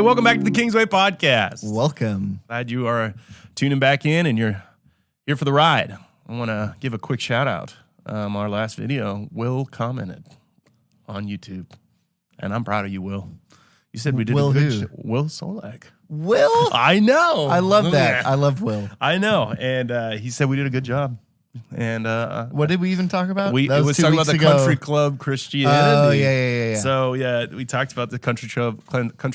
welcome back to the Kingsway Podcast. Welcome. Glad you are tuning back in and you're here for the ride. I want to give a quick shout out. Our last video, Will commented on YouTube, and I'm proud of you, Will. You said we did Will a good who? Will Solak. Will? I know. I love that. I love Will. I know. And he said we did a good job. And what did we even talk about? It was talking about the country club Christianity. Oh, yeah. So, yeah, we talked about the country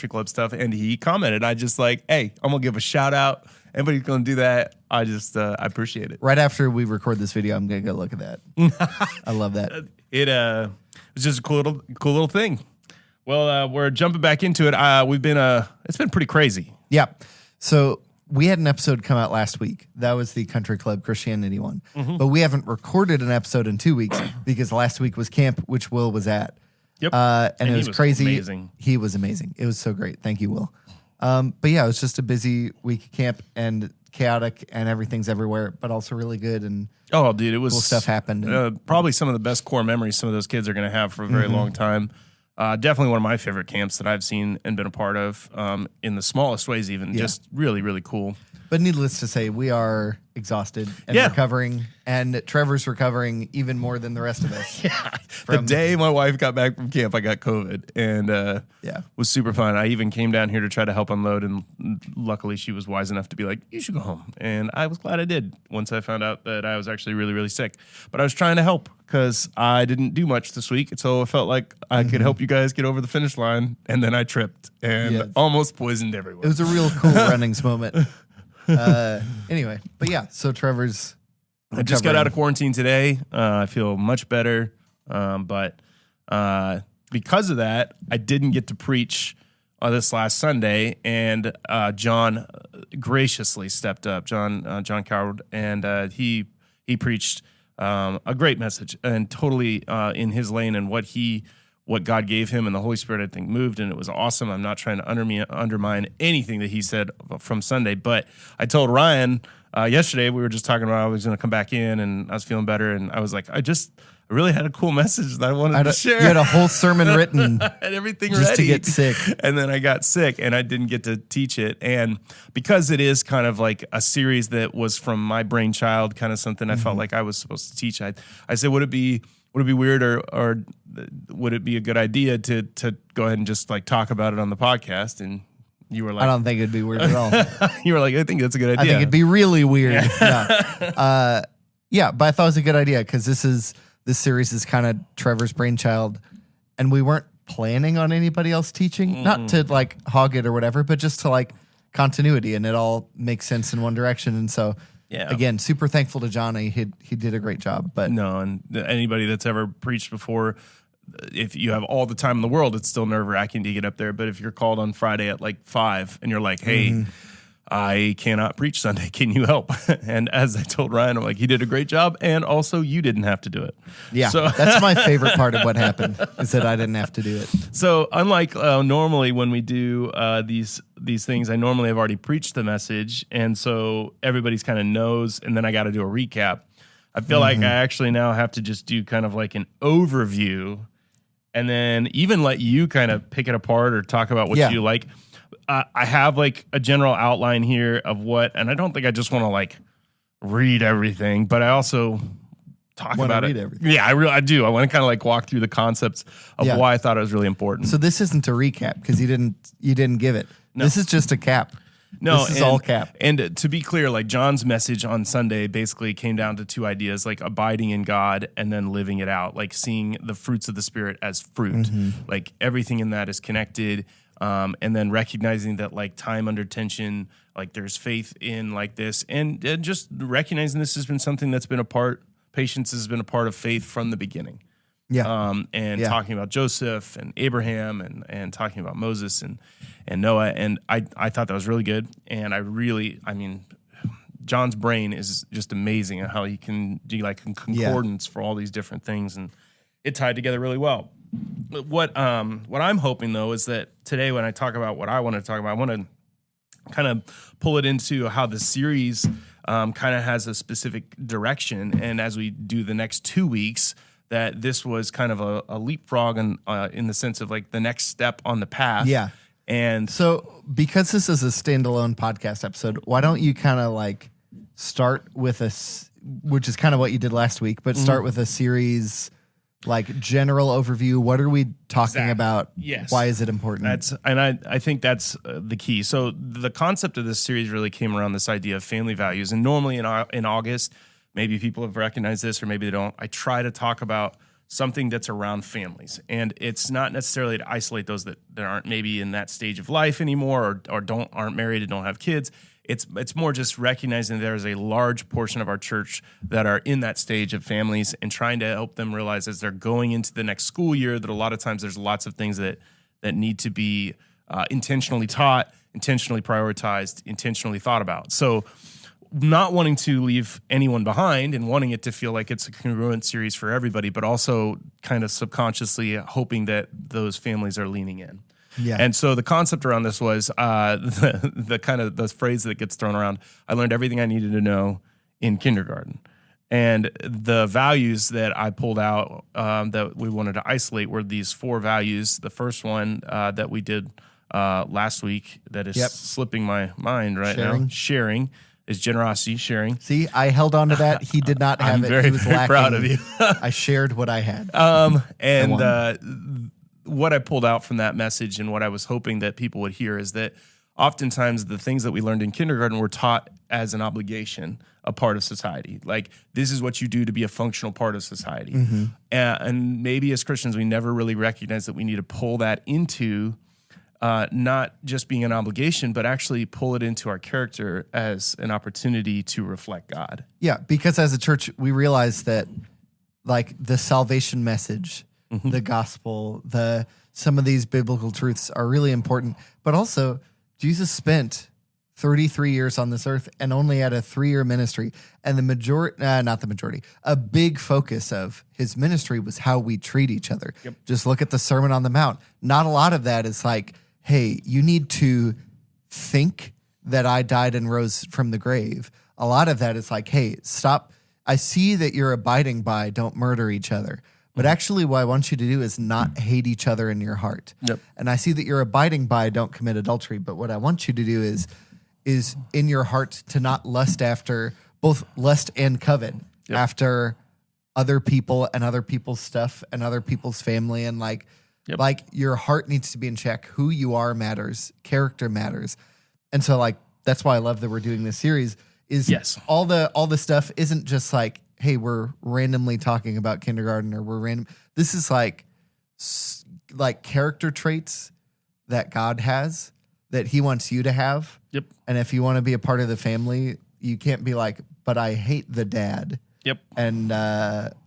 club stuff, and he commented. I just like, hey, I'm going to give a shout out. Anybody's going to do that. I just, I appreciate it. Right after we record this video, I'm going to go look at that. I love that. It was just a cool little thing. Well, we're jumping back into it. It's been pretty crazy. Yeah. So we had an episode come out last week. That was the Country Club Christianity one. Mm-hmm. But we haven't recorded an episode in 2 weeks because last week was camp, which Will was at. Yep. And it was crazy. Amazing. He was amazing. It was so great. Thank you, Will. But yeah, it was just a busy week of camp and chaotic and everything's everywhere, but also really good. And oh, dude, it was cool stuff happened. Probably some of the best core memories some of those kids are going to have for a very long time. Definitely one of my favorite camps that I've seen and been a part of in the smallest ways even. Yeah. Just really, really cool. But needless to say, we are exhausted and recovering, and Trevor's recovering even more than the rest of us. The day my wife got back from camp, I got COVID, and was super fun. I even came down here to try to help unload, and luckily she was wise enough to be like, you should go home. And I was glad I did once I found out that I was actually really, really sick. But I was trying to help because I didn't do much this week, and so I felt like I could help you guys get over the finish line, and then I tripped and almost poisoned everyone. It was a real cool runnings moment. Anyway, but yeah, so Trevor's recovering. I just got out of quarantine today. I feel much better. But because of that, I didn't get to preach this last Sunday, and John graciously stepped up, John Coward, and he preached a great message and totally in his lane and what God gave him, and the Holy Spirit, I think, moved, and it was awesome. I'm not trying to undermine anything that he said from Sunday, but I told Ryan yesterday, we were just talking about I was going to come back in, and I was feeling better, and I was like, I really had a cool message that I wanted to share. You had a whole sermon written. And everything just ready. To get sick. And then I got sick, and I didn't get to teach it. And because it is kind of like a series that was from my brainchild, kind of something I felt like I was supposed to teach, I said, would it be weird or would it be a good idea to go ahead and just like talk about it on the podcast? And you were like, I don't think it'd be weird at all. You were like, I think that's a good idea. I think it'd be really weird. Yeah, but I thought it was a good idea because this series is kind of Trevor's brainchild, and we weren't planning on anybody else teaching, not to like hog it or whatever, but just to like continuity, and it all makes sense in one direction. And so, again, super thankful to Johnny. He did a great job. But no, and anybody that's ever preached before, if you have all the time in the world, it's still nerve-wracking to get up there. But if you're called on Friday at like 5 and you're like, hey, I cannot preach Sunday, can you help? And as I told Ryan, I'm like, he did a great job, and also you didn't have to do it. Yeah, so that's my favorite part of what happened, is that I didn't have to do it. So unlike normally when we do these things, I normally have already preached the message, and so everybody's kind of knows, and then I got to do a recap. I feel like I actually now have to just do kind of like an overview, and then even let you kind of pick it apart or talk about what you like. I have like a general outline here of what, and I don't think I just want to like read everything, but I also talk about it. Everything. Yeah, I do. I want to kind of like walk through the concepts of why I thought it was really important. So this isn't a recap because you didn't give it. No. This is just a cap. No, this is all cap. And to be clear, like John's message on Sunday basically came down to two ideas, like abiding in God and then living it out, like seeing the fruits of the Spirit as fruit. Like everything in that is connected. And then recognizing that like time under tension, like there's faith in like this, and just recognizing this has been something that's been patience has been a part of faith from the beginning. Talking about Joseph and Abraham and talking about Moses and Noah. And I thought that was really good. And John's brain is just amazing at how he can do like concordance for all these different things. And it tied together really well. What I'm hoping though is that today when I talk about what I want to talk about, I want to kind of pull it into how the series kind of has a specific direction, and as we do the next 2 weeks, that this was kind of a leapfrog in the sense of like the next step on the path. And So because this is a standalone podcast episode, why don't you kind of like start with which is kind of what you did last week, but start with a series, like general overview. What are we talking about? Yes. Why is it important? I think that's the key. So the concept of this series really came around this idea of family values. And normally in August, maybe people have recognized this or maybe they don't. I try to talk about something that's around families. And it's not necessarily to isolate those that aren't maybe in that stage of life anymore or aren't married and don't have kids. It's more just recognizing there's a large portion of our church that are in that stage of families and trying to help them realize as they're going into the next school year that a lot of times there's lots of things that need to be intentionally taught, intentionally prioritized, intentionally thought about. So not wanting to leave anyone behind and wanting it to feel like it's a congruent series for everybody, but also kind of subconsciously hoping that those families are leaning in. Yeah. And so the concept around this was the kind of the phrase that gets thrown around. I learned everything I needed to know in kindergarten. And the values that I pulled out that we wanted to isolate were these 4 values. The first one that we did last week that is slipping my mind right now. Sharing is generosity, sharing. See, I held on to that. He did not have I'm it. Very, he was very lacking. proud of you. I shared what I had. What I pulled out from that message and what I was hoping that people would hear is that oftentimes the things that we learned in kindergarten were taught as an obligation, a part of society. Like, this is what you do to be a functional part of society. Mm-hmm. And maybe as Christians, we never really recognize that we need to pull that into not just being an obligation, but actually pull it into our character as an opportunity to reflect God. Yeah, because as a church, we realize that like the salvation message, the gospel, some of these biblical truths are really important. But also, Jesus spent 33 years on this earth and only had a 3-year ministry. And a big focus of his ministry was how we treat each other. Yep. Just look at the Sermon on the Mount. Not a lot of that is like, hey, you need to think that I died and rose from the grave. A lot of that is like, hey, stop. I see that you're abiding by don't murder each other. But actually what I want you to do is not hate each other in your heart. Yep. And I see that you're abiding by don't commit adultery. But what I want you to do is in your heart to not lust after, both lust and covet, after other people and other people's stuff and other people's family. And like your heart needs to be in check. Who you are matters. Character matters. And so like, that's why I love that we're doing this series is all the stuff isn't just like, hey, we're randomly talking about kindergarten or we're random. This is like character traits that God has that he wants you to have. Yep. And if you want to be a part of the family, you can't be like, but I hate the dad. Yep. And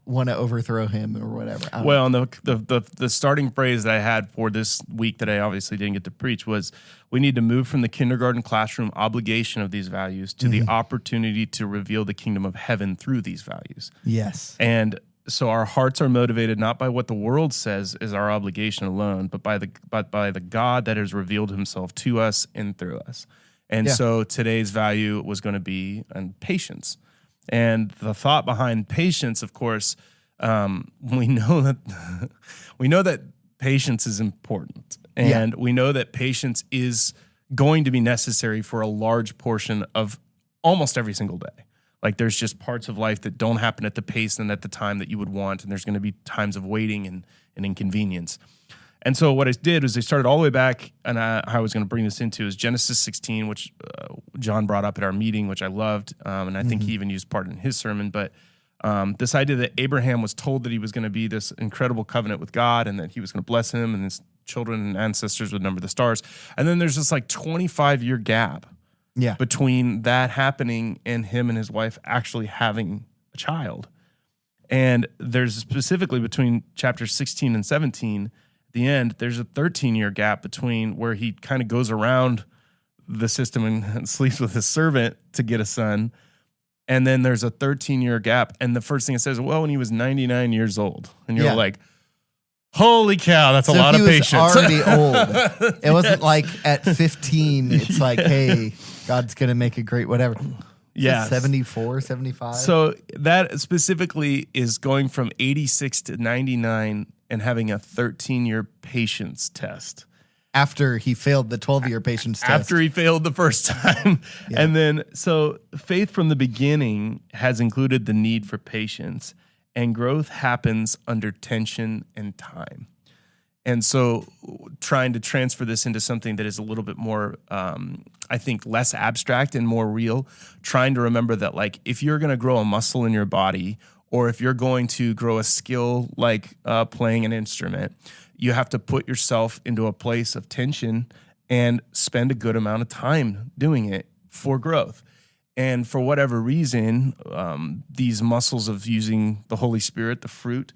want to overthrow him or whatever. Well, and the starting phrase that I had for this week that I obviously didn't get to preach was we need to move from the kindergarten classroom obligation of these values to the opportunity to reveal the kingdom of heaven through these values. Yes. And so our hearts are motivated not by what the world says is our obligation alone, but by the God that has revealed himself to us and through us. And so today's value was going to be patience. And the thought behind patience, of course, we know that patience is important, and we know that patience is going to be necessary for a large portion of almost every single day. Like there's just parts of life that don't happen at the pace and at the time that you would want, and there's going to be times of waiting and inconvenience. And so what I did was I started all the way back, and how I was going to bring this into is Genesis 16, which John brought up at our meeting, which I loved, and I think he even used part in his sermon. But this idea that Abraham was told that he was going to be this incredible covenant with God and that he was going to bless him and his children and ancestors would number the stars. And then there's this like 25-year gap between that happening and him and his wife actually having a child. And there's specifically between chapters 16 and 17, the end, there's a 13-year gap between where he kind of goes around the system and sleeps with his servant to get a son. And then there's a 13-year gap. And the first thing it says, well, when he was 99 years old. And you're like, holy cow, that's a lot of patience. He was already old. It wasn't like at 15, it's like, hey, God's going to make a great whatever. Yeah. 74, 75. So that specifically is going from 86 to 99 and having a 13-year patience test. after he failed the 12-year patience test. After he failed the first time. Yeah. And then, so faith from the beginning has included the need for patience, and growth happens under tension and time. And so trying to transfer this into something that is a little bit more, I think, less abstract and more real, trying to remember that, like, if you're going to grow a muscle in your body, or if you're going to grow a skill like playing an instrument, you have to put yourself into a place of tension and spend a good amount of time doing it for growth. And for whatever reason, these muscles of using the Holy Spirit, the fruit,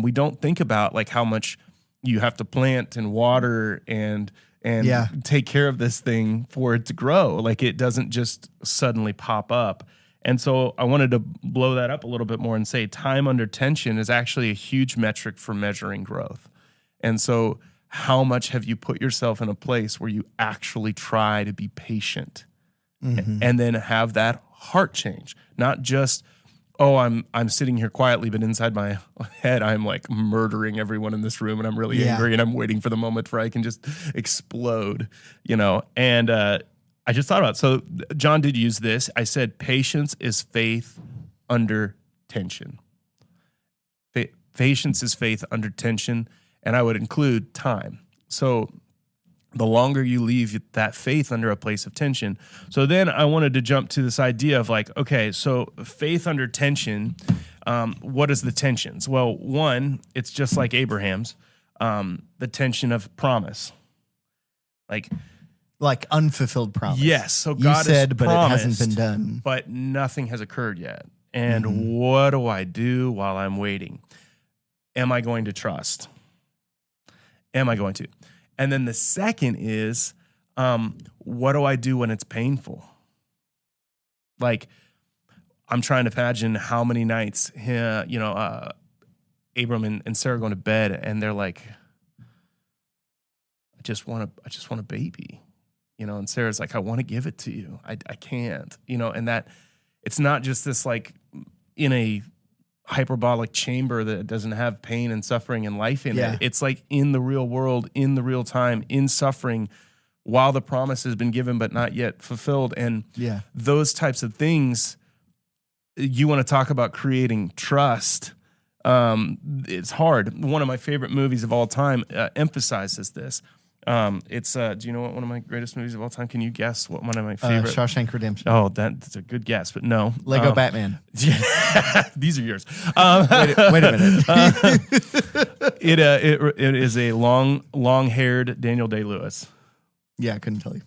we don't think about like how much you have to plant and water and take care of this thing for it to grow. Like, it doesn't just suddenly pop up. And so I wanted to blow that up a little bit more and say time under tension is actually a huge metric for measuring growth. And so how much have you put yourself in a place where you actually try to be patient and then have that heart change? Not just, oh, I'm sitting here quietly, but inside my head, I'm like murdering everyone in this room, and I'm really angry, and I'm waiting for the moment where I can just explode, And I just thought about it. So John did use this. I said, patience is faith under tension. Patience is faith under tension, and I would include time. So the longer you leave that faith under a place of tension. So then I wanted to jump to this idea of like, okay, so faith under tension, what is the tensions? Well, one, it's just like Abraham's, the tension of promise. Like unfulfilled promise. Yes. So God said, has but promised, it hasn't been done. But nothing has occurred yet. And what do I do while I'm waiting? Am I going to trust? Am I going to? And then the second is, what do I do when it's painful? Like, I'm trying to imagine how many nights, Abram and Sarah going to bed, and they're like, I just want a baby, and Sarah's like, I want to give it to you. I can't, and that it's not just this like in a hyperbolic chamber that doesn't have pain and suffering and life in it. It's like in the real world, in the real time, in suffering, while the promise has been given but not yet fulfilled. And those types of things, you want to talk about creating trust. It's hard. One of my favorite movies of all time emphasizes this. It's do you know what one of my greatest movies of all time? Can you guess what one of my favorite? Shawshank Redemption. Oh, that's a good guess, but no. Lego Batman. These are yours. Wait a minute. It is a long-haired Daniel Day-Lewis. Yeah, I couldn't tell you.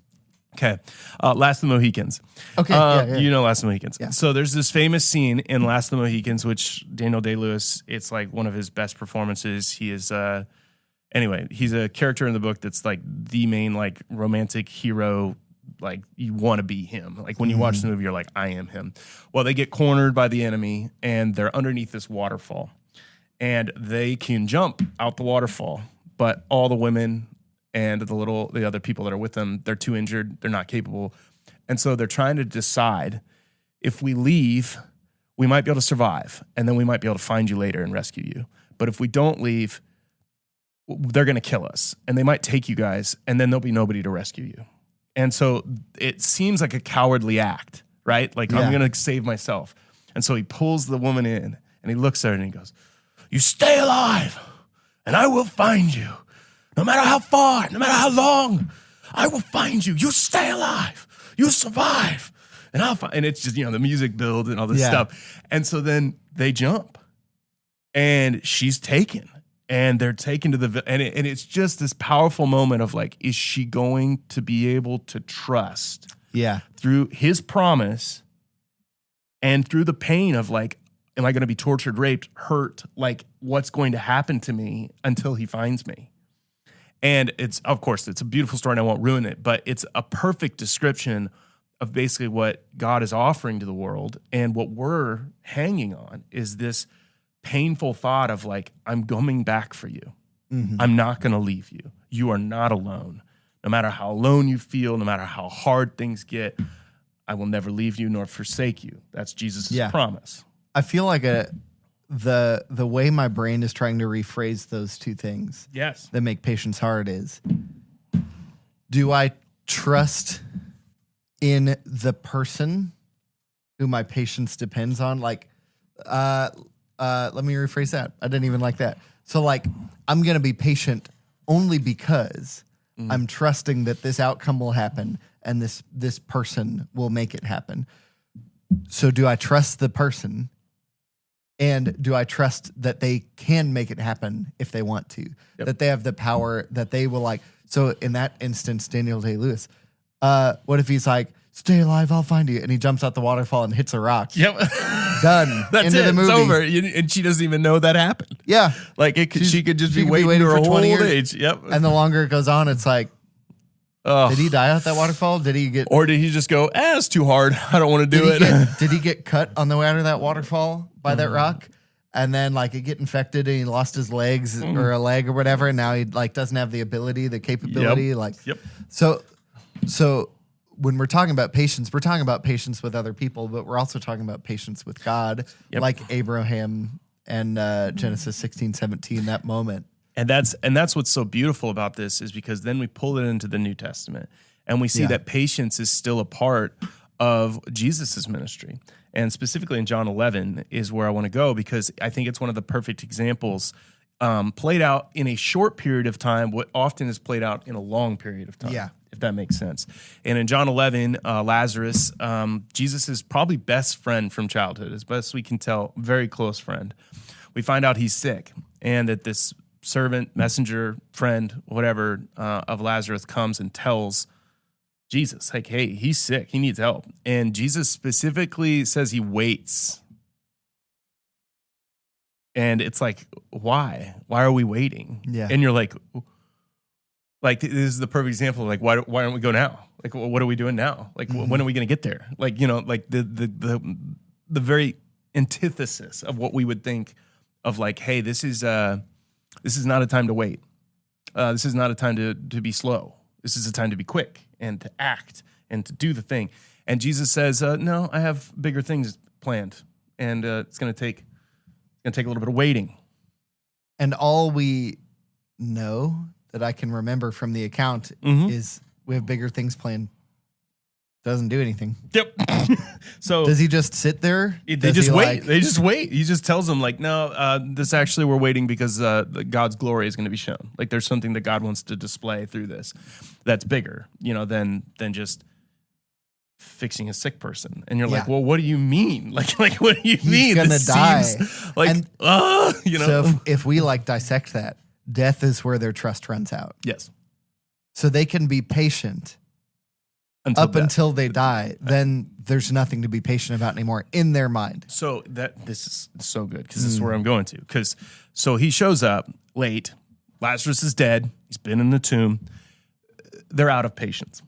Okay. Last of the Mohicans. Okay. You know Last of the Mohicans. Yeah. So there's this famous scene in Last of the Mohicans, which Daniel Day-Lewis, it's like one of his best performances. He is anyway, he's a character in the book that's like the main like romantic hero. Like, you want to be him. Like, when you watch the movie, you're like, I am him. Well, they get cornered by the enemy, and they're underneath this waterfall, and they can jump out the waterfall, but all the women and the other people that are with them, they're too injured. They're not capable. And so they're trying to decide, if we leave, we might be able to survive, and then we might be able to find you later and rescue you. But if we don't leave, they're going to kill us, and they might take you guys, and then there'll be nobody to rescue you. And so it seems like a cowardly act, right? Like, I'm going to save myself. And so he pulls the woman in, and he looks at her, and he goes, you stay alive, and I will find you. No matter how far, no matter how long, I will find you. You stay alive. You survive. And I'll find. And it's just, the music builds and all this stuff. And so then they jump, and she's taken. And they're taken to and it's just this powerful moment of like, is she going to be able to trust through his promise and through the pain of like, am I going to be tortured, raped, hurt? Like, what's going to happen to me until he finds me? And it's a beautiful story, and I won't ruin it, but it's a perfect description of basically what God is offering to the world. And what we're hanging on is this painful thought of like, I'm coming back for you. I'm not going to leave you. You are not alone. No matter how alone you feel, no matter how hard things get, I will never leave you nor forsake you. That's Jesus' promise. I feel like the way my brain is trying to rephrase those two things that make patience hard is, do I trust in the person who my patience depends on? Like, let me rephrase that. I didn't even like that. So like, I'm going to be patient only because I'm trusting that this outcome will happen and this person will make it happen. So do I trust the person? And do I trust that they can make it happen if they want to? Yep. That they have the power, that they will like. So in that instance, Daniel Day-Lewis, what if he's like, stay alive, I'll find you. And he jumps out the waterfall and hits a rock. Yep. Done. That's Into it. the movie. It's over. And she doesn't even know that happened. Yeah. Like she could just be waiting her whole 20 years. age. Yep. And the longer it goes on, it's like, did he die at that waterfall? Did he get... Or did he just go, it's too hard. I don't want to do it. Did he get cut on the way out of that waterfall by that rock? And then like it get infected and he lost his legs or a leg or whatever. And now he like doesn't have the ability, the capability. Yep. Like, yep. So when we're talking about patience, we're talking about patience with other people, but we're also talking about patience with God, like Abraham and Genesis 16:17, that moment. And that's what's so beautiful about this is because then we pull it into the New Testament and we see that patience is still a part of Jesus's ministry. And specifically in John 11 is where I want to go because I think it's one of the perfect examples played out in a short period of time, what often is played out in a long period of time, if that makes sense. And in John 11, Lazarus, Jesus' probably best friend from childhood, as best we can tell, very close friend. We find out he's sick and that this servant, messenger, friend, whatever, of Lazarus comes and tells Jesus, like, hey, he's sick. He needs help. And Jesus specifically says he waits. And it's like, why? Why are we waiting? Yeah. And you're like this is the perfect example of like, why don't we go now? Like, what are we doing now? Like, when are we going to get there? Like, like the very antithesis of what we would think of like, hey, this is not a time to wait. This is not a time to be slow. This is a time to be quick and to act and to do the thing. And Jesus says, no, I have bigger things planned. And it's going to take a little bit of waiting. And all we know that I can remember from the account is we have bigger things planned. Doesn't do anything. Yep. So does he just sit there? They just wait. They just wait. He just tells them like, no, this actually we're waiting because God's glory is going to be shown. Like there's something that God wants to display through this that's bigger, than just fixing a sick person. And you're like, well, what do you mean? Like what do you mean? He's gonna die. Like, So if we like dissect that, death is where their trust runs out. Yes. So they can be patient until they die, then there's nothing to be patient about anymore in their mind. So this is so good because this is where I'm going to. So he shows up late. Lazarus is dead. He's been in the tomb. They're out of patience.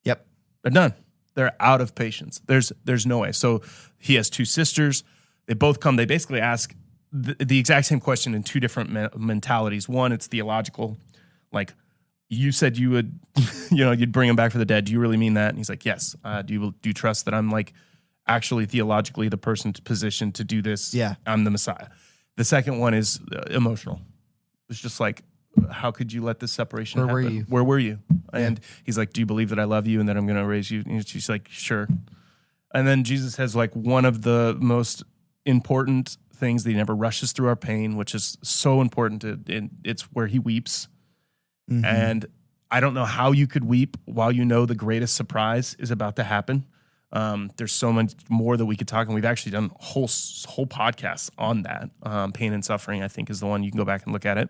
Yep. They're done. They're out of patience. There's no way. So he has two sisters. They both come. They basically ask the exact same question in two different mentalities. One, it's theological, like, you said you would, you'd bring him back for the dead. Do you really mean that? And he's like, yes. Do you trust that I'm like actually theologically the person positioned to do this? Yeah. I'm the Messiah. The second one is emotional. It's just like, how could you let this separation happen? Where were you? Yeah. And he's like, do you believe that I love you and that I'm going to raise you? And she's like, sure. And then Jesus has like one of the most important things that he never rushes through our pain, which is so important. It's where he weeps. Mm-hmm. And I don't know how you could weep while you know the greatest surprise is about to happen. There's so much more that we could talk, and we've actually done whole podcasts on that. Pain and suffering, I think, is the one. You can go back and look at it.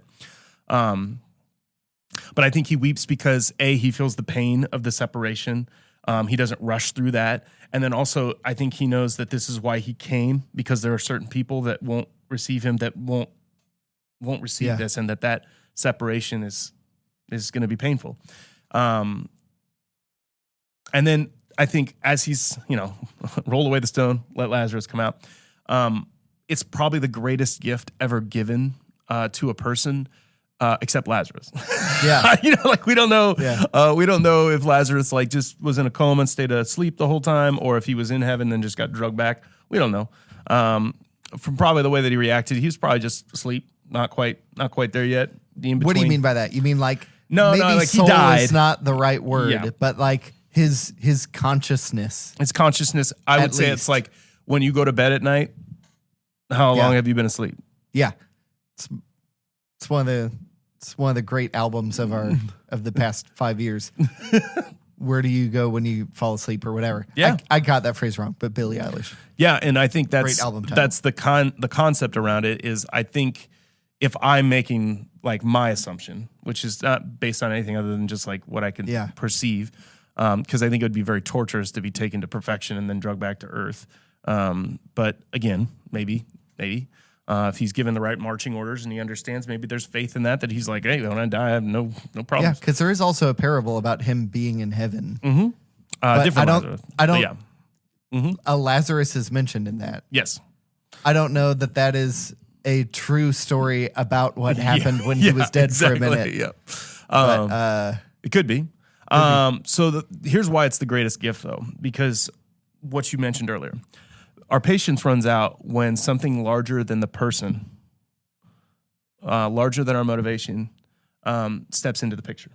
But I think he weeps because he feels the pain of the separation. He doesn't rush through that. And then also, I think he knows that this is why he came, because there are certain people that won't receive him, that won't receive this, and that separation is going to be painful. And then I think as he's, roll away the stone, let Lazarus come out. It's probably the greatest gift ever given to a person, except Lazarus. Yeah. We don't know. Yeah. We don't know if Lazarus just was in a coma and stayed asleep the whole time, or if he was in heaven and just got drugged back. We don't know. From probably the way that he reacted, he was probably just asleep, not quite there yet. What do you mean by that? You mean like No, maybe like he soul died. is not the right word, Yeah. but like his consciousness. It's consciousness. I would say it's like when you go to bed at night, how long have you been asleep? Yeah. It's one of the great albums of the past 5 years. Where do you go when you fall asleep or whatever? Yeah. I got that phrase wrong, but Billie Eilish. Yeah, and I think that's Great album title. that's the concept around it is I think if I'm making like my assumption, which is not based on anything other than just like what I can perceive, because I think it would be very torturous to be taken to perfection and then drugged back to earth. But again, maybe. If he's given the right marching orders and he understands, maybe there's faith in that he's like, hey, when I die, I have no problems. Yeah, because there is also a parable about him being in heaven. Mm-hmm. Different I don't. Yeah. Mm-hmm. Lazarus is mentioned in that. Yes. I don't know that is a true story about what happened when he was dead for a minute. Yeah. But, it could be. So here's why it's the greatest gift, though, because what you mentioned earlier. Our patience runs out when something larger than the person, larger than our motivation, steps into the picture.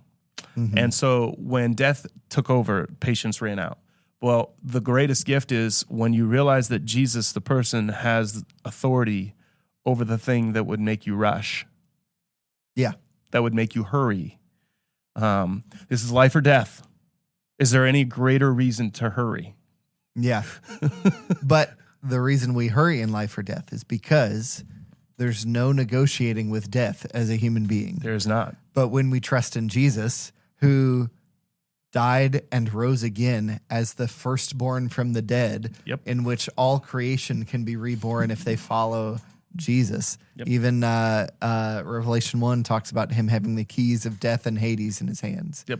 Mm-hmm. And so when death took over, patience ran out. Well, the greatest gift is when you realize that Jesus, the person, has authority over the thing that would make you rush. Yeah. That would make you hurry. This is life or death. Is there any greater reason to hurry? Yeah. But the reason we hurry in life or death is because there's no negotiating with death as a human being. There's not. But when we trust in Jesus, who died and rose again as the firstborn from the dead, in which all creation can be reborn if they follow Jesus. Yep. Even Revelation 1 talks about him having the keys of death and Hades in his hands. Yep.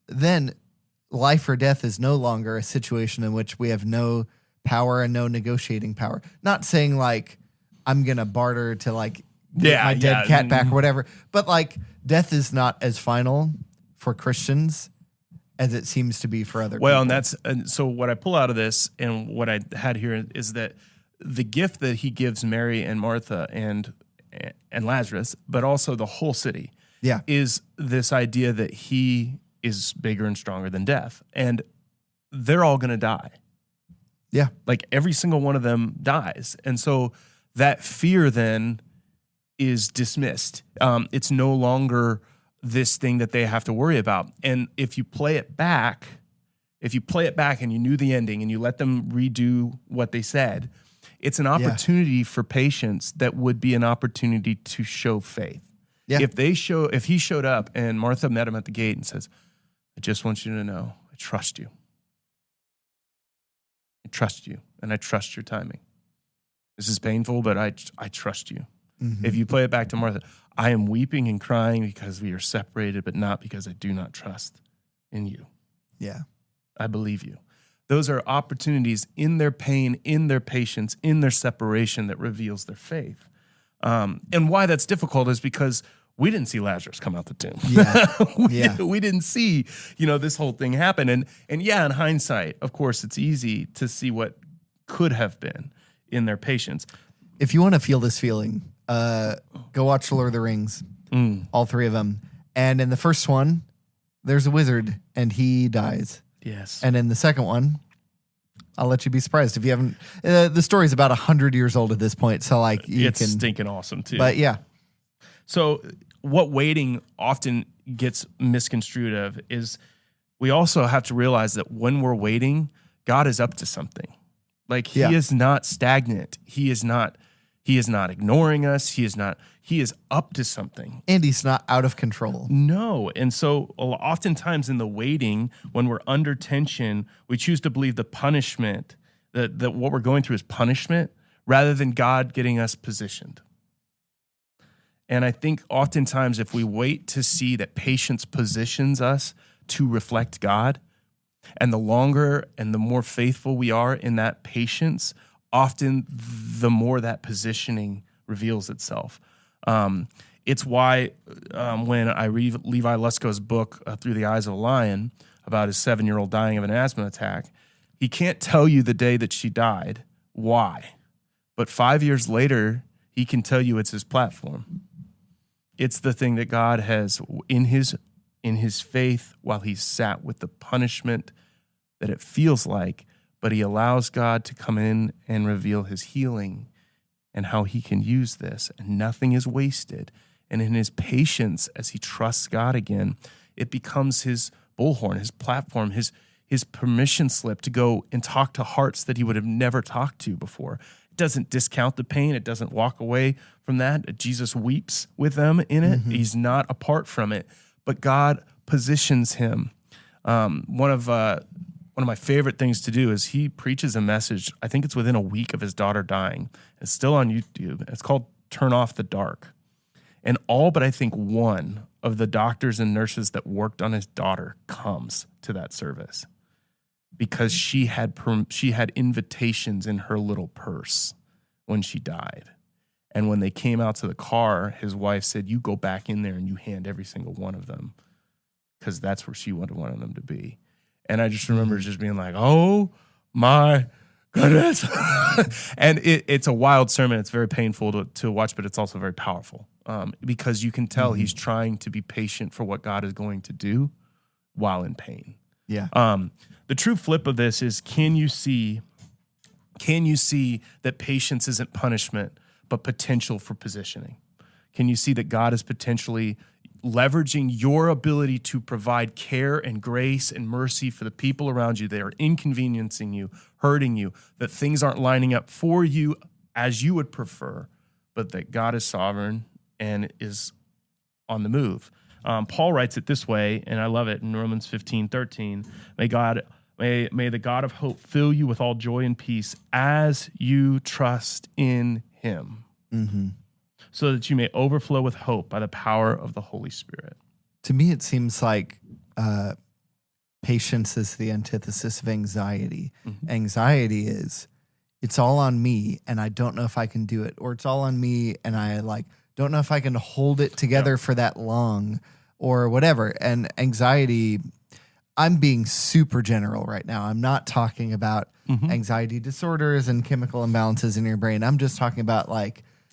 Then life or death is no longer a situation in which we have no power and no negotiating power. Not saying like I'm going to barter to like get my dead cat back or whatever, but like death is not as final for Christians as it seems to be for other people. And so what I pull out of this and what I had here is that the gift that he gives Mary and Martha and Lazarus, but also the whole city, is this idea that he is bigger and stronger than death. And they're all going to die. Yeah. Like every single one of them dies. And so that fear then is dismissed. It's no longer this thing that they have to worry about. And if you play it back and you knew the ending and you let them redo what they said, it's an opportunity for patience that would be an opportunity to show faith. Yeah. If he showed up and Martha met him at the gate and says, I just want you to know, I trust you. I trust you, and I trust your timing. This is painful, but I trust you. Mm-hmm. If you play it back to Martha, I am weeping and crying because we are separated, but not because I do not trust in you. Yeah. I believe you. Those are opportunities in their pain, in their patience, in their separation that reveals their faith. And why that's difficult is because we didn't see Lazarus come out the tomb. Yeah. We didn't see, this whole thing happen. And in hindsight, of course, it's easy to see what could have been in their patience. If you want to feel this feeling, go watch Lord of the Rings, all three of them. And in the first one, there's a wizard and he dies. Yes. And in the second one, I'll let you be surprised if you haven't. The story's about 100 years old at this point, so like it's stinking awesome too. But yeah. So what waiting often gets misconstrued of is we also have to realize that when we're waiting, God is up to something. Like he is not stagnant. He is not ignoring us. He is up to something. And he's not out of control. No. And so oftentimes in the waiting, when we're under tension, we choose to believe the punishment, that what we're going through is punishment rather than God getting us positioned. And I think oftentimes if we wait to see that patience positions us to reflect God, and the longer and the more faithful we are in that patience, often the more that positioning reveals itself. It's why when I read Levi Lusko's book, Through the Eyes of a Lion, about his 7-year-old dying of an asthma attack, he can't tell you the day that she died, why. But 5 years later, he can tell you it's his platform. It's the thing that God has in his faith while he sat with the punishment that it feels like, but he allows God to come in and reveal his healing and how he can use this, and nothing is wasted. And in his patience, as he trusts God again, it becomes his bullhorn, his platform, his permission slip to go and talk to hearts that he would have never talked to before. It doesn't discount the pain. It doesn't walk away from that. Jesus weeps with them in it. Mm-hmm. He's not apart from it, but God positions him. One of my favorite things to do is he preaches a message. I think it's within a week of his daughter dying. It's still on YouTube. It's called Turn Off the Dark. And all but I think one of the doctors and nurses that worked on his daughter comes to that service because she had invitations in her little purse when she died. And when they came out to the car, his wife said, "You go back in there and you hand every single one of them," because that's where she wanted them to be. And I just remember just being like, oh my goodness. And it's a wild sermon. It's very painful to watch, but it's also very powerful because you can tell he's trying to be patient for what God is going to do while in pain. Yeah. The true flip of this is, can you see that patience isn't punishment, but potential for positioning? Can you see that God is potentially leveraging your ability to provide care and grace and mercy for the people around you that are inconveniencing you, hurting you, that things aren't lining up for you as you would prefer, but that God is sovereign and is on the move? Paul writes it this way, and I love it in Romans 15:13. May the God of hope fill you with all joy and peace as you trust in him. Mm-hmm. So that you may overflow with hope by the power of the Holy Spirit. To me, it seems like patience is the antithesis of anxiety. Mm-hmm. Anxiety is, it's all on me and I don't know if I can do it. Or it's all on me and I don't know if I can hold it together for that long or whatever. And anxiety, I'm being super general right now. I'm not talking about anxiety disorders and chemical imbalances in your brain. I'm just talking about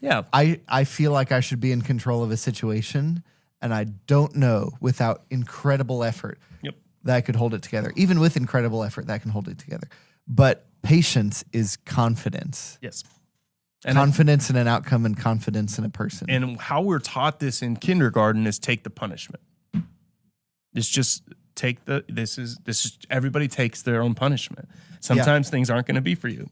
I feel like I should be in control of a situation, and I don't know without incredible effort that I could hold it together. Even with incredible effort, that I can hold it together. But patience is confidence. Yes. And confidence in an outcome and confidence in a person. And how we're taught this in kindergarten is take the punishment. It's just this is everybody takes their own punishment. Sometimes things aren't going to be for you.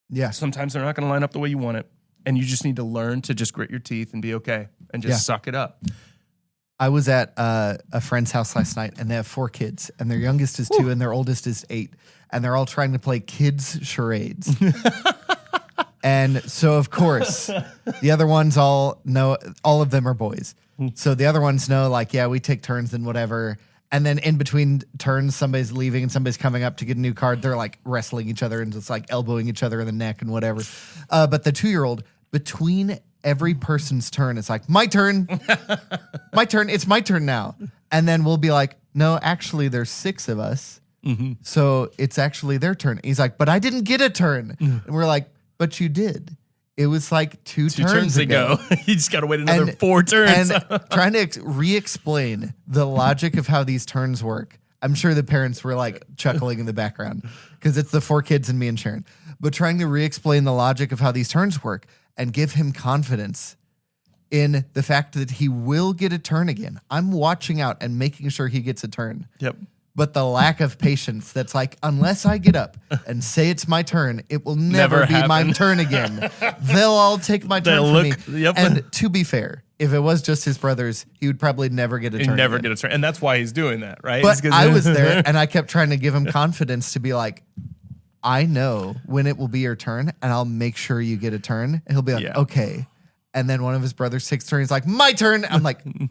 Yeah. Sometimes they're not going to line up the way you want it. And you just need to learn to just grit your teeth and be okay and just suck it up. I was at a friend's house last night, and they have 4 kids, and their youngest is 2 and their oldest is 8, and they're all trying to play kids charades. And so, of course, the other ones all know, all of them are boys. So the other ones know, we take turns and whatever. And then in between turns, somebody's leaving and somebody's coming up to get a new card. They're wrestling each other and just elbowing each other in the neck and whatever. But the 2-year-old, between every person's turn, it's my turn, my turn. It's my turn now. And then we'll be no, actually there's 6 of us. Mm-hmm. So it's actually their turn. He's but I didn't get a turn. And we're but you did. It was 2 turns ago. You just got to wait another 4 turns. And trying to re-explain the logic of how these turns work. I'm sure the parents were chuckling in the background because it's the 4 kids and me and Sharon. But trying to re-explain the logic of how these turns work and give him confidence in the fact that he will get a turn again. I'm watching out and making sure he gets a turn. Yep. But the lack of patience that's unless I get up and say it's my turn, it will never be my turn again. They'll all take my turn from me. Yep. And to be fair, if it was just his brothers, he would probably never get a turn. Never get a turn. And that's why he's doing that, right? But I was there and I kept trying to give him confidence to be I know when it will be your turn and I'll make sure you get a turn. And he'll be okay. And then one of his brothers takes turn. He's my turn. I'm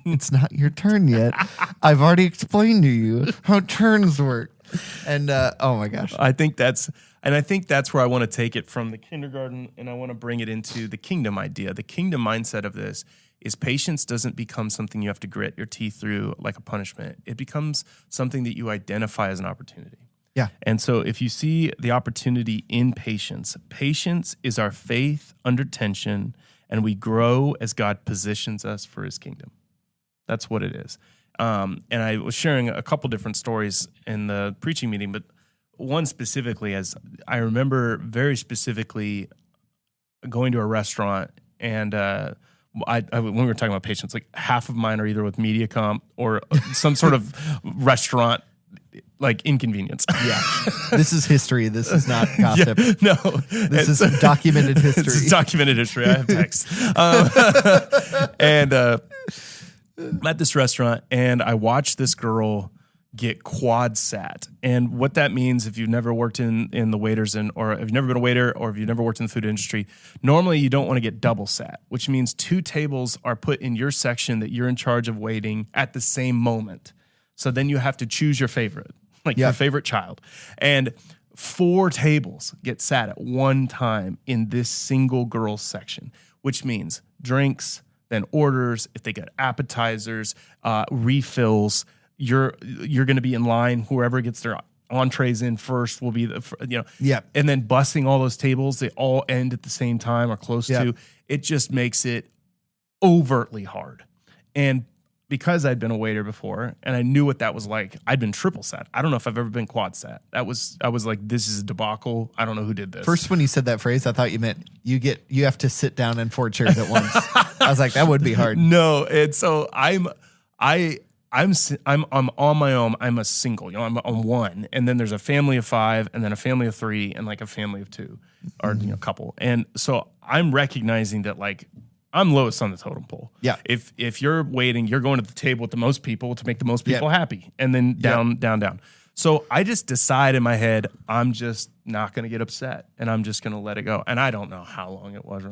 it's not your turn yet. I've already explained to you how turns work. And oh my gosh. I think that's where I want to take it from the kindergarten, and I want to bring it into the kingdom idea. The kingdom mindset of this is patience doesn't become something you have to grit your teeth through like a punishment. It becomes something that you identify as an opportunity. Yeah. And so if you see the opportunity in patience, patience is our faith under tension and we grow as God positions us for his kingdom. That's what it is. And I was sharing a couple different stories in the preaching meeting, but one specifically, as I remember very specifically going to a restaurant, and when we were talking about patients, like half of mine are either with MediaCom or some sort of restaurant like inconvenience. Yeah. This is history. This is not gossip. Yeah, no. This is documented history. It's documented history. I have text. And I'm at this restaurant, and I watched this girl get quad sat. And what that means, if you've never worked in the waiters or if you've never been a waiter, or if you've never worked in the food industry, normally you don't want to get double sat, which means 2 tables are put in your section that you're in charge of waiting at the same moment. So then you have to choose your favorite, like your favorite child. And 4 tables get sat at one time in this single girl's section, which means drinks, then orders, if they get appetizers, refills. You're going to be in line. Whoever gets their entrees in first will be and then bussing all those tables. They all end at the same time or close to. It just makes it overtly hard. And because I'd been a waiter before and I knew what that was like, I'd been triple sat. I don't know if I've ever been quad sat. I was like, this is a debacle. I don't know who did this. First, when you said that phrase, I thought you meant you have to sit down in 4 chairs at once. I was like, that would be hard. No, and so I'm on my own. I'm a single. I'm on one, and then there's a family of 5, and then a family of 3, and like a family of 2, or couple. And so I'm recognizing that like I'm lowest on the totem pole. Yeah. If you're waiting, you're going to the table with the most people to make the most people happy, and then down. So I just decide in my head, I'm just not going to get upset, and I'm just going to let it go. And I don't know how long it was.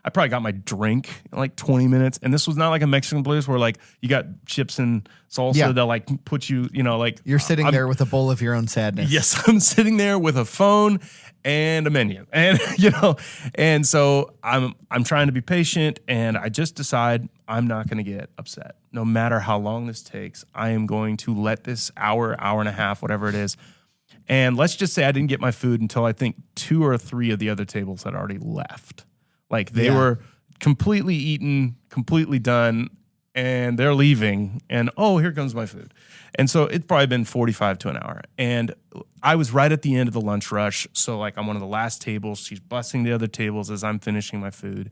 I probably got my drink in like 20 minutes. And this was not like a Mexican place where like you got chips and salsa. They'll like put you, like. You're sitting there with a bowl of your own sadness. Yes, I'm sitting there with a phone and a menu. And, and so I'm trying to be patient, and I just decide I'm not going to get upset. No matter how long this takes, I am going to let this hour and a half, whatever it is. And let's just say I didn't get my food until I think 2 or 3 of the other tables had already left. Like they were completely eaten, completely done, and they're leaving. And here comes my food. And so it's probably been 45 to an hour. And I was right at the end of the lunch rush. So like I'm one of the last tables. She's bussing the other tables as I'm finishing my food.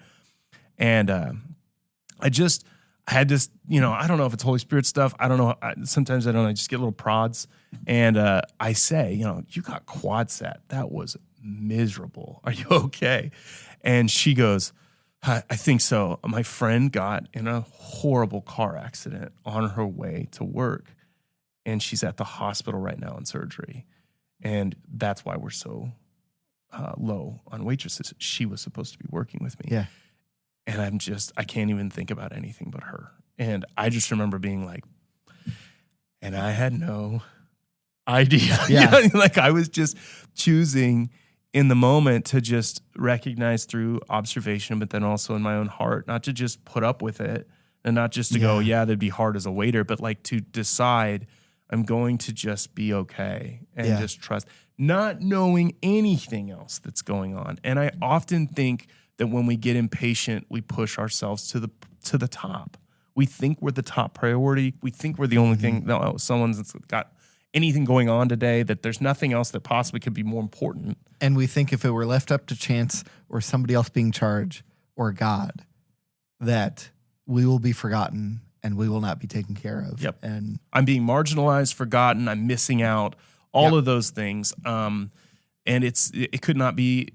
And I had this, I don't know if it's Holy Spirit stuff. I don't know. Sometimes I don't know. I just get little prods. And I say, you got quad sat. That was miserable. Are you okay? And she goes, I think so. My friend got in a horrible car accident on her way to work, and she's at the hospital right now in surgery. And that's why we're so low on waitresses. She was supposed to be working with me. Yeah. And I can't even think about anything but her. And I just remember being like, and I had no idea. Yeah. Like I was just choosing in the moment to just recognize through observation, but then also in my own heart, not to just put up with it and not just to go, that'd be hard as a waiter, but like to decide I'm going to just be okay and just trust, not knowing anything else that's going on. And I often think that when we get impatient, we push ourselves to the top. We think we're the top priority. We think we're the only thing. No, someone's got anything going on today, that there's nothing else that possibly could be more important. And we think if it were left up to chance or somebody else being charged or God, that we will be forgotten and we will not be taken care of. Yep. And I'm being marginalized, forgotten. I'm missing out. All of those things. And it could not be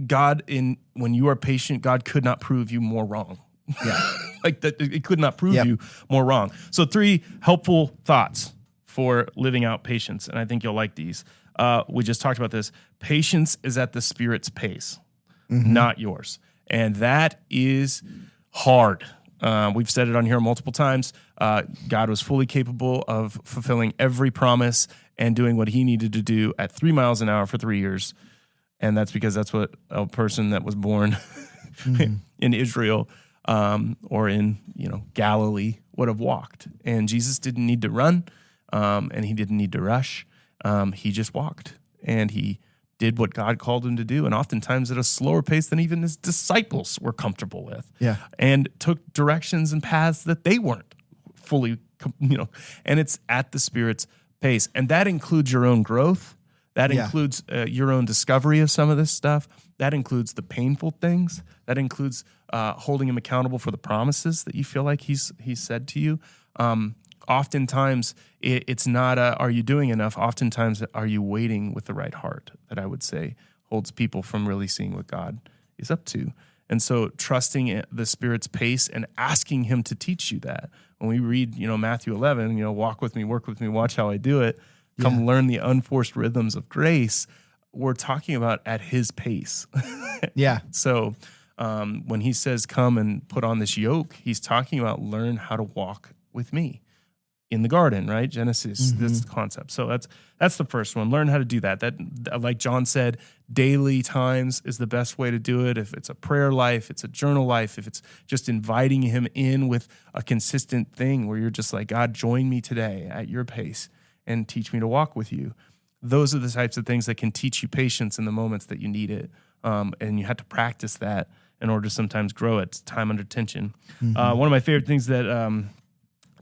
God. When you are patient, God could not prove you more wrong. Yeah. Like that, it could not prove you more wrong. So 3 helpful thoughts for living out patience, and I think you'll like these. We just talked about this. Patience is at the Spirit's pace, not yours. And that is hard. We've said it on here multiple times. God was fully capable of fulfilling every promise and doing what he needed to do at 3 miles an hour for 3 years. And that's because that's what a person that was born in Israel or in Galilee would have walked. And Jesus didn't need to run. And he didn't need to rush. He just walked, and he did what God called him to do, and oftentimes at a slower pace than even his disciples were comfortable with. Yeah. And took directions and paths that they weren't fully, and it's at the Spirit's pace. And that includes your own growth. That includes your own discovery of some of this stuff. That includes the painful things. That includes holding him accountable for the promises that you feel like he's said to you. Oftentimes, it's not are you doing enough? Oftentimes, are you waiting with the right heart? That I would say holds people from really seeing what God is up to. And so trusting the Spirit's pace and asking him to teach you that. When we read, Matthew 11, walk with me, work with me, watch how I do it, come learn the unforced rhythms of grace, we're talking about at his pace. Yeah. So when he says, come and put on this yoke, he's talking about learn how to walk with me in the garden, right? Genesis, that's the concept. So that's the first one. Learn how to do that. That, like John said, daily times is the best way to do it. If it's a prayer life, it's a journal life, if it's just inviting him in with a consistent thing where you're just like, God, join me today at your pace and teach me to walk with you. Those are the types of things that can teach you patience in the moments that you need it. And you have to practice that in order to sometimes grow it. It's time under tension. One of my favorite things that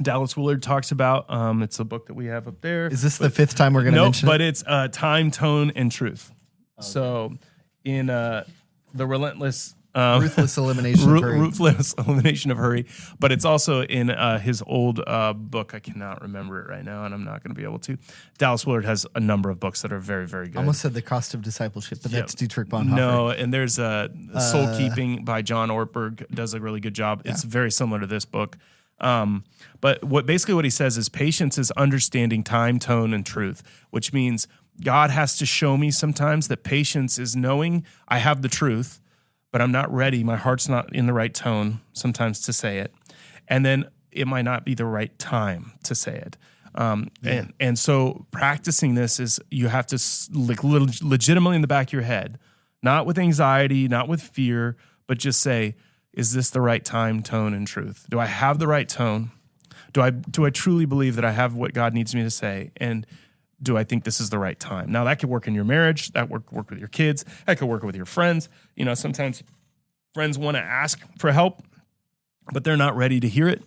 Dallas Willard talks about, it's a book that we have up there. Is this the fifth time we're going to mention it? But it's time, tone, and truth. Okay. So in the relentless... Ruthless Elimination of Hurry. Ruthless Elimination of Hurry. But it's also in his old book. I cannot remember it right now, and I'm not going to be able to. Dallas Willard has a number of books that are very, very good. I almost said The Cost of Discipleship, but that's Dietrich Bonhoeffer. No, and there's Soul Keeping by John Ortberg does a really good job. It's very similar to this book. But what he says is patience is understanding time, tone, and truth, which means God has to show me sometimes that patience is knowing I have the truth, but I'm not ready. My heart's not in the right tone sometimes to say it. And then it might not be the right time to say it. And so practicing this is you have to legitimately in the back of your head, not with anxiety, not with fear, but just say, is this the right time, tone, and truth? Do I have the right tone? Do I truly believe that I have what God needs me to say? And do I think this is the right time? Now, that could work in your marriage. That work with your kids. That could work with your friends. Sometimes friends want to ask for help, but they're not ready to hear it.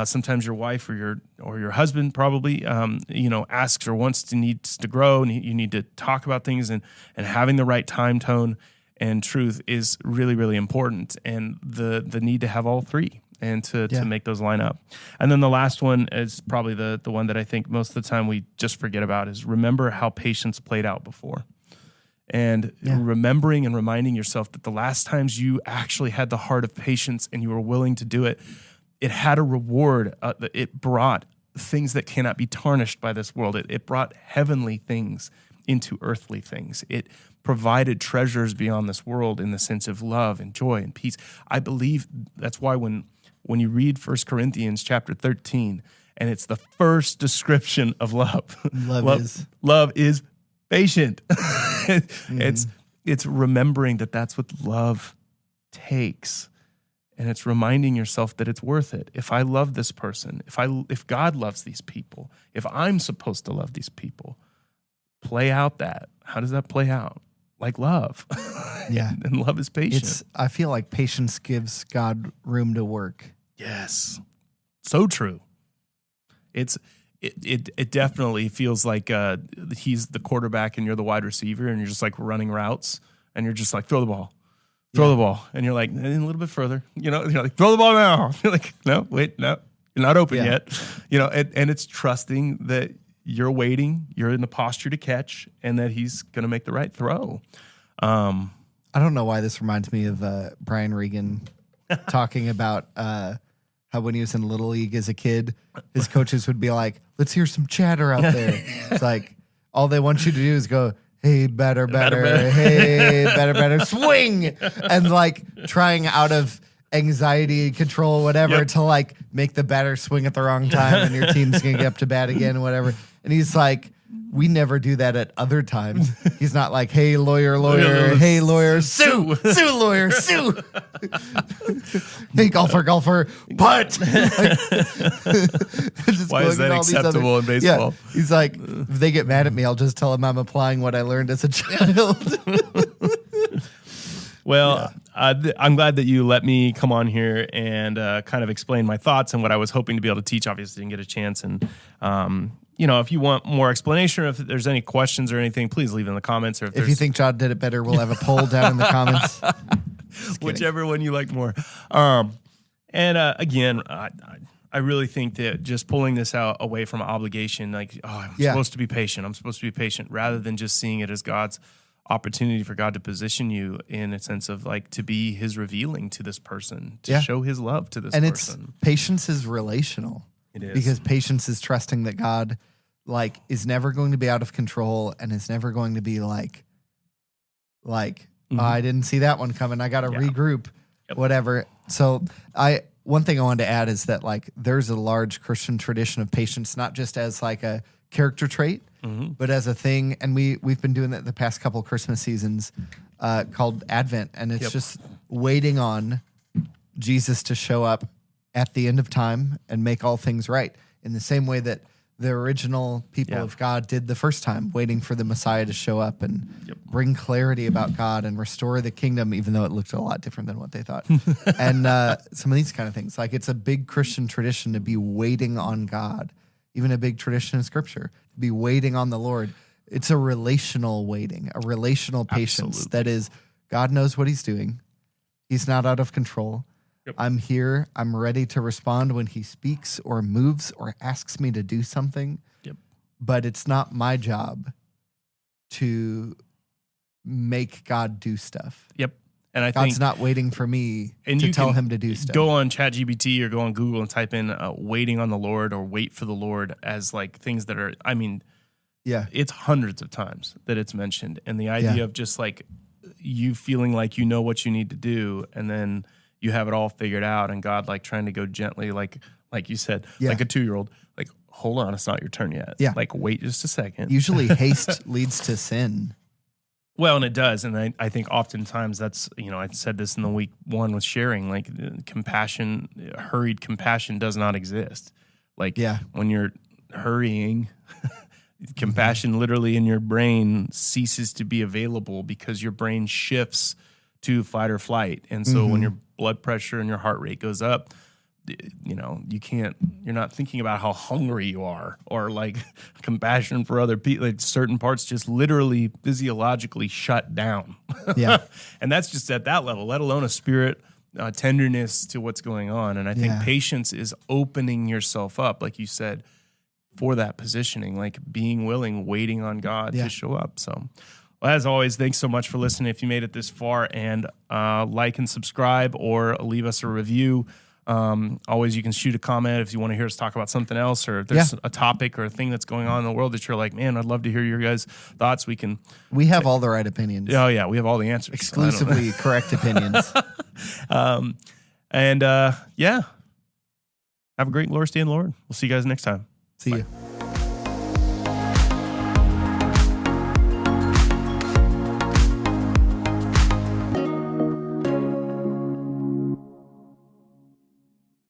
Sometimes your wife or your husband probably, asks or needs to grow, and you need to talk about things, and having the right time, tone, and truth is really, really important. And the need to have all three and to make those line up. And then the last one is probably the one that I think most of the time we just forget about is remember how patience played out before. And remembering and reminding yourself that the last times you actually had the heart of patience and you were willing to do it, it had a reward. It brought things that cannot be tarnished by this world. It brought heavenly things into earthly things. It provided treasures beyond this world in the sense of love and joy and peace. I believe that's why when you read 1 Corinthians chapter 13, and it's the first description of love. Love is patient. It's remembering that that's what love takes. And it's reminding yourself that it's worth it. If I love this person, if God loves these people, if I'm supposed to love these people, play out that. How does that play out? Like love. Yeah. And love is patient. I feel like patience gives God room to work. Yes. So true. It definitely feels like he's the quarterback and you're the wide receiver and you're just like running routes and you're just like, throw the ball. Throw the ball. And you're like, a little bit further. You're like, throw the ball now. You're like, no, wait, no. You're not open yet. And it's trusting that you're waiting, you're in the posture to catch, and that he's going to make the right throw. I don't know why this reminds me of Brian Regan talking about how when he was in Little League as a kid, his coaches would be like, let's hear some chatter out there. It's like, all they want you to do is go, hey, better, hey, better, swing. And like trying out of anxiety, control, whatever, to like make the batter swing at the wrong time and your team's going to get up to bat again, whatever. And he's like, we never do that at other times. He's not like, hey, lawyer, hey, lawyer, sue, lawyer, sue. Hey, golfer, putt. Why is that acceptable in baseball? Yeah. He's like, if they get mad at me, I'll just tell them I'm applying what I learned as a child. Well, I'm glad that you let me come on here and kind of explain my thoughts and what I was hoping to be able to teach. Obviously, didn't get a chance. And, if you want more explanation or if there's any questions or anything, please leave in the comments. Or if you think John did it better, we'll have a poll down in the comments. Whichever one you like more. Again, I really think that just pulling this out away from obligation, like, I'm supposed to be patient, rather than just seeing it as God's opportunity for God to position you in a sense of like to be his revealing to this person, to show his love to this person. Patience is relational. It is. Because patience is trusting that God is never going to be out of control and is never going to be like, I didn't see that one coming. I got to regroup, whatever. So one thing I wanted to add is that there's a large Christian tradition of patience, not just as like a character trait, but as a thing. And we've been doing that the past couple Christmas seasons called Advent. And it's just waiting on Jesus to show up at the end of time and make all things right, in the same way that the original people of God did the first time, waiting for the Messiah to show up and bring clarity about God and restore the kingdom, even though it looked a lot different than what they thought. And some of these kind of things, it's a big Christian tradition to be waiting on God, even a big tradition in Scripture, to be waiting on the Lord. It's a relational waiting, a relational patience. That is, God knows what he's doing. He's not out of control. I'm here. I'm ready to respond when he speaks or moves or asks me to do something. But it's not my job to make God do stuff. And I God's think not waiting for me to tell him to do stuff. Go on ChatGPT or go on Google and type in waiting on the Lord or wait for the Lord as things that are, it's hundreds of times that it's mentioned. And the idea of just you feeling like you know what you need to do and then you have it all figured out, and God trying to go gently, like you said, like a 2-year-old, hold on, it's not your turn yet. Wait just a second. Usually haste leads to sin. Well, and it does. And I think oftentimes that's, I said this in the week 1 with sharing, hurried compassion does not exist. When you're hurrying, compassion literally in your brain ceases to be available because your brain shifts to fight or flight. And so when your blood pressure and your heart rate goes up, you're not thinking about how hungry you are or compassion for other people. Certain parts just literally physiologically shut down. And that's just at that level, let alone a spirit tenderness to what's going on. And I think patience is opening yourself up, like you said, for that positioning, being willing, waiting on God to show up. So, well, as always, thanks so much for listening. If you made it this far, and like and subscribe or leave us a review. Always, you can shoot a comment if you want to hear us talk about something else, or if there's a topic or a thing that's going on in the world that you're like, man, I'd love to hear your guys' thoughts. We have all the right opinions. Oh yeah, we have all the answers. Exclusively correct opinions. Have a great Lord, stay in the Lord. We'll see you guys next time. See you.